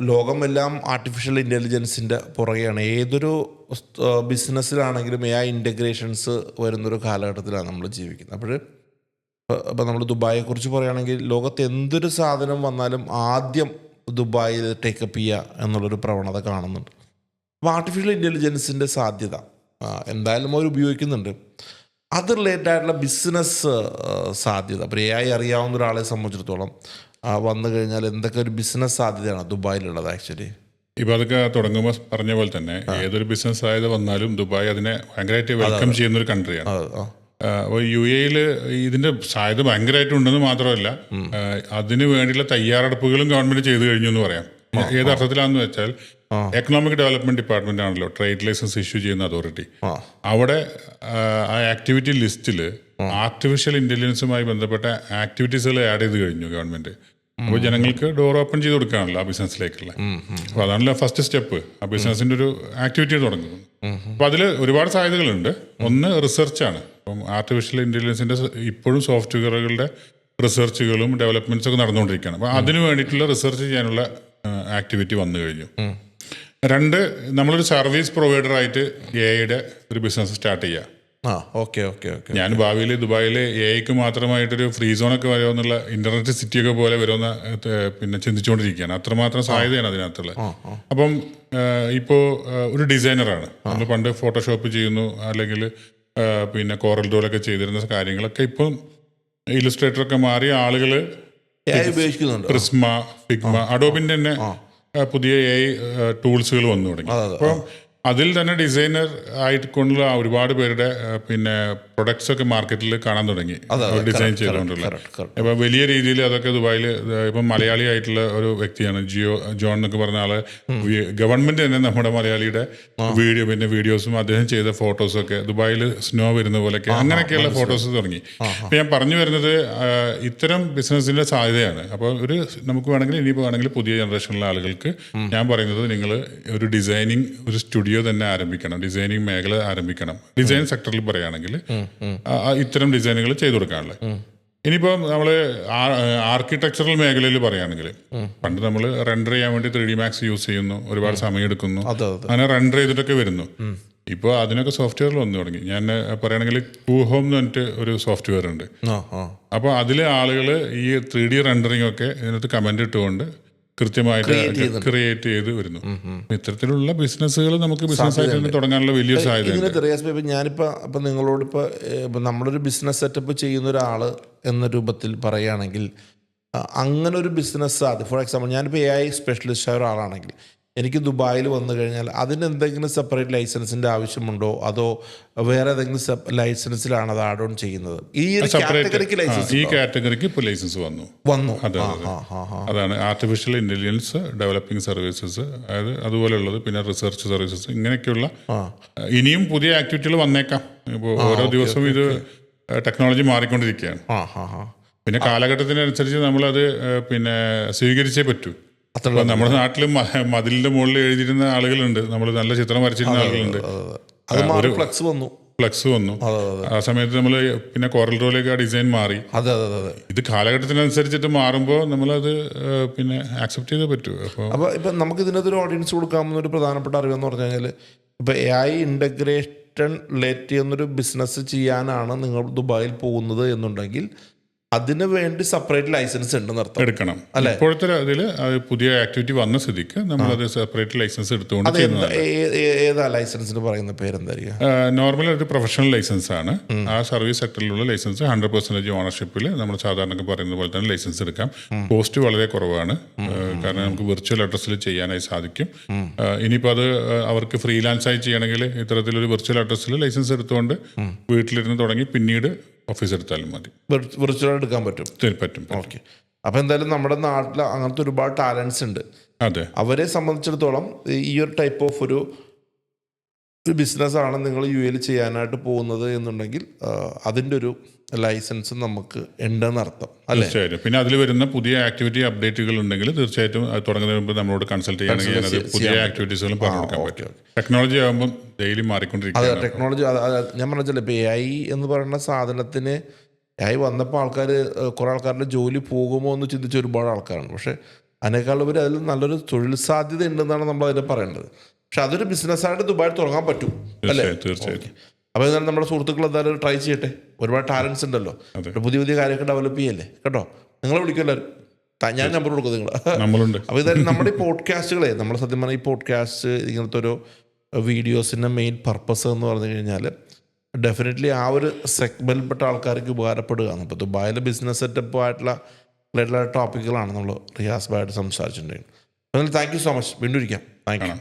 ലോകമെല്ലാം artificial ഇൻ്റലിജൻസിൻ്റെ പുറകെയാണ്. ഏതൊരു ബിസിനസ്സിലാണെങ്കിലും integrations വരുന്നൊരു കാലഘട്ടത്തിലാണ് നമ്മൾ ജീവിക്കുന്നത്. ഇപ്പോൾ നമ്മൾ ദുബായിയെക്കുറിച്ച് പറയുകയാണെങ്കിൽ ലോകത്ത് എന്തൊരു സാധനം വന്നാലും ആദ്യം ദുബായിൽ ടേക്കപ്പ് ചെയ്യുക എന്നുള്ളൊരു പ്രവണത കാണുന്നുണ്ട്. അപ്പോൾ ആർട്ടിഫിഷ്യൽ ഇൻ്റലിജൻസിൻ്റെ സാധ്യത എന്തായാലും അവർ ഉപയോഗിക്കുന്നുണ്ട്. അത് റിലേറ്റഡ് ആയിട്ടുള്ള ബിസിനസ് സാധ്യത, അപ്പോൾ അറിയാവുന്ന ഒരാളെ സംബന്ധിച്ചിടത്തോളം വന്നു കഴിഞ്ഞാൽ എന്തൊക്കെ ഒരു ബിസിനസ് സാധ്യതയാണ് ദുബായിലുള്ളത് ആക്ച്വലി? ഇപ്പോൾ അതൊക്കെ തുടങ്ങുമ്പോൾ പറഞ്ഞ പോലെ തന്നെ ഏതൊരു ബിസിനസ് സാധ്യത വന്നാലും ദുബായ് അതിനെ ഭയങ്കരമായിട്ട് വെൽക്കം ചെയ്യുന്ന ഒരു കൺട്രിയാണ്. അപ്പോൾ UAE ഇതിന്റെ സാധ്യത ഭയങ്കരമായിട്ടുണ്ടെന്ന് മാത്രമല്ല, അതിന് വേണ്ടിയുള്ള തയ്യാറെടുപ്പുകളും ഗവൺമെന്റ് ചെയ്തു കഴിഞ്ഞു എന്ന് പറയാം. ഏത് അർത്ഥത്തിലാണെന്ന് വെച്ചാൽ, എക്കണോമിക് ഡെവലപ്മെന്റ് ഡിപ്പാർട്ട്മെന്റ് ആണല്ലോ ട്രേഡ് ലൈസൻസ് ഇഷ്യൂ ചെയ്യുന്ന അതോറിറ്റി. അവിടെ ആ ആക്ടിവിറ്റി ലിസ്റ്റിൽ ആർട്ടിഫിഷ്യൽ ഇന്റലിജൻസുമായി ബന്ധപ്പെട്ട ആക്ടിവിറ്റീസുകൾ ആഡ് ചെയ്ത് കഴിഞ്ഞു ഗവൺമെന്റ്. അപ്പോൾ ജനങ്ങൾക്ക് ഡോർ ഓപ്പൺ ചെയ്ത് കൊടുക്കാണല്ലോ ആ ബിസിനസ്സിലേക്കുള്ള. അപ്പോൾ അതാണല്ലോ ഫസ്റ്റ് സ്റ്റെപ്പ്, ആ ബിസിനസിന്റെ ഒരു ആക്ടിവിറ്റി തുടങ്ങുന്നത്. അപ്പോൾ അതിൽ ഒരുപാട് സാധ്യതകളുണ്ട്. ഒന്ന് റിസർച്ചാണ്. അപ്പം ആർട്ടിഫിഷ്യൽ ഇന്റലിജൻസിന്റെ ഇപ്പോഴും സോഫ്റ്റ്വെയറുകളുടെ റിസർച്ചുകളും ഡെവലപ്മെന്റ്സ് ഒക്കെ നടന്നുകൊണ്ടിരിക്കുകയാണ്. അപ്പോൾ അതിന് വേണ്ടിയിട്ടുള്ള റിസർച്ച് ചെയ്യാനുള്ള ആക്ടിവിറ്റി വന്നു കഴിഞ്ഞു. രണ്ട്, നമ്മളൊരു സർവീസ് പ്രൊവൈഡറായിട്ട് AI ഒരു ബിസിനസ് സ്റ്റാർട്ട് ചെയ്യുക. ഞാൻ ഭാവിയിൽ ദുബായിൽ AI മാത്രമായിട്ടൊരു ഫ്രീ സോണൊക്കെ വരുമെന്നുള്ള ഇന്റർനെറ്റ് സിറ്റിയൊക്കെ പോലെ വരുമെന്ന് പിന്നെ ചിന്തിച്ചുകൊണ്ടിരിക്കുകയാണ്. അത്രമാത്രം സാധ്യതയാണ് അതിനകത്തുള്ള. അപ്പം ഇപ്പോൾ ഒരു ഡിസൈനറാണ്. നമ്മൾ പണ്ട് ഫോട്ടോഷോപ്പ് ചെയ്യുന്നു, അല്ലെങ്കിൽ പിന്നെ കോറൽ ഡ്രോയിലൊക്കെ ചെയ്തിരുന്ന കാര്യങ്ങളൊക്കെ ഇപ്പം ഇല്ലുസ്ട്രേറ്ററൊക്കെ മാറി ആളുകൾ പ്രിസ്മ, ഫിഗ്മ, അഡോബിന്റെ തന്നെ പുതിയ AI ടൂൾസുകൾ വന്നു തുടങ്ങി. അപ്പം അതിൽ തന്നെ ഡിസൈനർ ആയിക്കൊണ്ടുള്ള ഒരുപാട് പേരുടെ പിന്നെ പ്രൊഡക്ട്സ് ഒക്കെ മാർക്കറ്റിൽ കാണാൻ തുടങ്ങി, ഡിസൈൻ ചെയ്തുകൊണ്ടുള്ള. ഇപ്പം വലിയ രീതിയിൽ അതൊക്കെ ദുബായിൽ ഇപ്പം മലയാളി ആയിട്ടുള്ള ഒരു വ്യക്തിയാണ് ജോൺ എന്നൊക്കെ പറഞ്ഞ ആള്. ഗവൺമെന്റ് തന്നെ നമ്മുടെ മലയാളിയുടെ വീഡിയോസും അദ്ദേഹം ചെയ്ത ഫോട്ടോസും ഒക്കെ ദുബായിൽ സ്നോ വരുന്ന പോലെയൊക്കെ അങ്ങനെയൊക്കെയുള്ള ഫോട്ടോസ് തുടങ്ങി. അപ്പം ഞാൻ പറഞ്ഞു വരുന്നത് ഇത്തരം ബിസിനസിന്റെ സാധ്യതയാണ്. അപ്പോൾ നമുക്ക് വേണമെങ്കിൽ ഇനിയിപ്പോൾ വേണമെങ്കിൽ പുതിയ ജനറേഷനിലെ ആളുകൾക്ക് ഞാൻ പറയുന്നത്, നിങ്ങൾ ഒരു ഡിസൈനിങ് ഒരു സ്റ്റുഡിയോ തന്നെ ആരംഭിക്കണം, ഡിസൈനിങ് മേഖല ആരംഭിക്കണം. ഡിസൈൻ സെക്ടറിൽ പറയുകയാണെങ്കിൽ ഇത്തരം ഡിസൈനുകൾ ചെയ്തു കൊടുക്കാനുള്ളത്. ഇനിയിപ്പോൾ നമ്മൾ ആർക്കിടെക്ചറൽ മേഖലയിൽ പറയുകയാണെങ്കിൽ, പണ്ട് നമ്മൾ റെൻഡർ ചെയ്യാൻ വേണ്ടി 3D Max യൂസ് ചെയ്യുന്നു, ഒരുപാട് സമയം എടുക്കുന്നു, അങ്ങനെ റെൻഡർ ചെയ്തിട്ടൊക്കെ വരുന്നു. ഇപ്പോൾ അതിനൊക്കെ സോഫ്റ്റ്വെയറിൽ വന്നു തുടങ്ങി. ഞാൻ പറയുകയാണെങ്കിൽ QHome എന്ന് പറഞ്ഞിട്ട് ഒരു സോഫ്റ്റ്വെയർ ഉണ്ട്. അപ്പോൾ അതിൽ ആളുകൾ ഈ 3D റെൻഡറിങ് ഒക്കെ ഇതിനകത്ത് കമന്റ് ഇട്ടുകൊണ്ട് കൃത്യമായിട്ട് ക്രിയേറ്റ് ചെയ്ത് വരുന്നു. ഇത്തരത്തിലുള്ള ബിസിനസ്സുകൾ നമുക്ക് ബിസിനസ്സായിട്ട് തുടങ്ങാനുള്ള വലിയൊരു സാധ്യത. ഞാനിപ്പോൾ നിങ്ങളോട് ഇപ്പോൾ നമ്മളൊരു ബിസിനസ് സെറ്റപ്പ് ചെയ്യുന്ന ഒരാൾ എന്ന രൂപത്തിൽ പറയുകയാണെങ്കിൽ, അങ്ങനെ ഒരു ബിസിനസ് സാധ്യത, ഫോർ എക്സാമ്പിൾ ഞാനിപ്പോൾ AI സ്പെഷ്യലിസ്റ്റ് ആയ ഒരാളാണെങ്കിൽ എനിക്ക് ദുബായിൽ വന്നു കഴിഞ്ഞാൽ അതിന് എന്തെങ്കിലും സെപ്പറേറ്റ് ലൈസൻസിൻ്റെ ആവശ്യമുണ്ടോ, അതോ വേറെ ഏതെങ്കിലും ലൈസൻസിലാണ് അത് ആഡ് ഓൺ ചെയ്യുന്നത്? ഈ കാറ്റഗറിക്ക് ഇപ്പോൾ ലൈസൻസ് വന്നു. അതാണ് ആർട്ടിഫിഷ്യൽ ഇന്റലിജൻസ് ഡെവലപ്പിംഗ് സർവീസസ്, അതായത് അതുപോലെയുള്ളത്. പിന്നെ റിസർച്ച് സർവീസസ്, ഇങ്ങനെയൊക്കെയുള്ള ഇനിയും പുതിയ ആക്ടിവിറ്റികൾ വന്നേക്കാം. ഇപ്പോൾ ഓരോ ദിവസവും ഇത് ടെക്നോളജി മാറിക്കൊണ്ടിരിക്കുകയാണ്. പിന്നെ കാലഘട്ടത്തിനനുസരിച്ച് നമ്മളത് പിന്നെ സ്വീകരിച്ചേ പറ്റൂ. നമ്മുടെ നാട്ടിൽ മതിലിന്റെ മുകളിൽ എഴുതിയിരുന്ന ആളുകളുണ്ട്, നമ്മൾ നല്ല ചിത്രം വരച്ചിരുന്ന ആളുകളുണ്ട്. ഫ്ലക്സ് വന്നു. ആ സമയത്ത് നമ്മൾ പിന്നെ കോറൽ ഡ്രോയിലേക്ക് ആ ഡിസൈൻ മാറി. ഇത് കാലഘട്ടത്തിനനുസരിച്ചിട്ട് മാറുമ്പോൾ നമ്മളത് പിന്നെ ആക്സെപ്റ്റ് ചെയ്തേ പറ്റൂ. അപ്പോൾ ഇപ്പം നമുക്ക് ഇതിനകത്തൊരു ഓഡിയൻസ് കൊടുക്കാവുന്ന ഒരു പ്രധാനപ്പെട്ട അറിവെന്ന് പറഞ്ഞു കഴിഞ്ഞാൽ, ഇപ്പോൾ AI ഇൻ്റഗ്രേഷൻ റിലേറ്റ് ചെയ്യുന്നൊരു ബിസിനസ് ചെയ്യാനാണ് നിങ്ങൾ ദുബായിൽ പോകുന്നത് എന്നുണ്ടെങ്കിൽ അതിന് വേണ്ടി സെപ്പറേറ്റ് ലൈസൻസ് ഉണ്ടെന്ന് അർത്ഥം എടുക്കണം. ഇപ്പോഴത്തെ അതിൽ പുതിയ ആക്ടിവിറ്റി വന്ന സ്ഥിതിക്ക് നമ്മളത് സെപ്പറേറ്റ് ലൈസൻസ് എടുത്തുകൊണ്ട് ഏതാ ലൈസൻസിന് പറയുന്ന പേരെന്തായിരിക്കും? നോർമൽ ഒരു പ്രൊഫഷണൽ ലൈസൻസ് ആണ്. ആ സർവീസ് സെക്ടറിലുള്ള ലൈസൻസ് 100% ഓണർഷിപ്പിൽ നമ്മൾ സാധാരണ പറയുന്ന പോലെ തന്നെ ലൈസൻസ് എടുക്കാം. കോസ്റ്റ് വളരെ കുറവാണ്, കാരണം നമുക്ക് വിർച്വൽ അഡ്രസ്സിൽ ചെയ്യാനായി സാധിക്കും. ഇനിയിപ്പോൾ അത് അവർക്ക് ഫ്രീലാൻസായി ചെയ്യണമെങ്കിൽ ഇത്തരത്തിലൊരു വിർച്വൽ അഡ്രസ്സിൽ ലൈസൻസ് എടുത്തുകൊണ്ട് വീട്ടിലിരുന്ന് തുടങ്ങി പിന്നീട് ഓഫീസ് എടുത്താലും മതി. വിർച്വൽ എടുക്കാൻ പറ്റും. ഓക്കെ. അപ്പോൾ എന്തായാലും നമ്മുടെ നാട്ടിൽ അങ്ങനത്തെ ഒരുപാട് ടാലൻസ് ഉണ്ട്. അതെ, അവരെ സംബന്ധിച്ചിടത്തോളം ഈ ഒരു ടൈപ്പ് ഓഫ് ഒരു ബിസിനസ്സാണ് നിങ്ങൾ UAE ചെയ്യാനായിട്ട് പോകുന്നത് എന്നുണ്ടെങ്കിൽ അതിൻ്റെ ഒരു ലൈസൻസ് നമുക്ക് ഉണ്ടെന്ന് അർത്ഥം, അല്ലേ? തീർച്ചയായിട്ടും. പിന്നെ അതിൽ വരുന്ന പുതിയ ആക്ടിവിറ്റി അപ്ഡേറ്റുകൾ ഉണ്ടെങ്കിൽ തീർച്ചയായിട്ടും തുടങ്ങുന്നതിന് മുമ്പ് നമ്മളോട് കൺസൾട്ട് ചെയ്യുകയാണെങ്കിൽ പുതിയ ആക്ടിവിറ്റീസുകളും പറഞ്ഞു കൊടുക്കാൻ പറ്റും. ടെക്നോളജി ആകുമ്പോൾ ഡെയിലി മാറിക്കൊണ്ടിരിക്കും. അതെ, ടെക്നോളജി ഞാൻ പറഞ്ഞാൽ ഇപ്പോൾ AI എന്ന് പറയുന്ന സാധനത്തിന് AI വന്നപ്പോൾ കുറേ ആൾക്കാരുടെ ജോലി പോകുമോ എന്ന് ചിന്തിച്ച ഒരുപാട് ആൾക്കാരാണ്. പക്ഷേ അതിനേക്കാൾ ഉപരി അതിൽ നല്ലൊരു തൊഴിൽ സാധ്യത ഉണ്ടെന്നാണ് നമ്മൾ അതിനെ പറയേണ്ടത്. പക്ഷെ അതൊരു ബിസിനസ്സായിട്ട് ദുബായിൽ തുടങ്ങാൻ പറ്റും അല്ലേ? തീർച്ചയായിട്ടും. അപ്പോൾ എന്തായാലും നമ്മുടെ സുഹൃത്തുക്കൾ എന്തായാലും ട്രൈ ചെയ്യട്ടെ. ഒരുപാട് ടാലൻസ് ഉണ്ടല്ലോ, പുതിയ പുതിയ കാര്യങ്ങൾ ഡെവലപ്പ് ചെയ്യല്ലേ കേട്ടോ. നിങ്ങളെ വിളിക്കും എല്ലാവരും, ഞാൻ നമ്പർ കൊടുക്കും നിങ്ങൾ. അപ്പോൾ ഇതായാലും നമ്മുടെ ഈ പോഡ്കാസ്റ്റുകളെ നമ്മൾ സത്യം പറഞ്ഞാൽ ഈ പോഡ്കാസ്റ്റ് ഇങ്ങനത്തെ ഒരു വീഡിയോസിൻ്റെ മെയിൻ പർപ്പസ് എന്ന് പറഞ്ഞു കഴിഞ്ഞാൽ ഡെഫിനറ്റ്ലി ആ ഒരു സെഗ്മെൻറ്റിൽപ്പെട്ട ആൾക്കാർക്ക് ഉപകാരപ്പെടുകയാണ്. ഇപ്പോൾ ദുബായിലെ ബിസിനസ് സെറ്റപ്പ് ആയിട്ടുള്ള ടോപ്പിക്കുകളാണ് നമ്മൾ റിയാസ് ഭായിട്ട് സംസാരിച്ചിട്ടുണ്ടെങ്കിൽ. Thank you so much. വീണ്ടും ഇരിക്കാം. Thank U.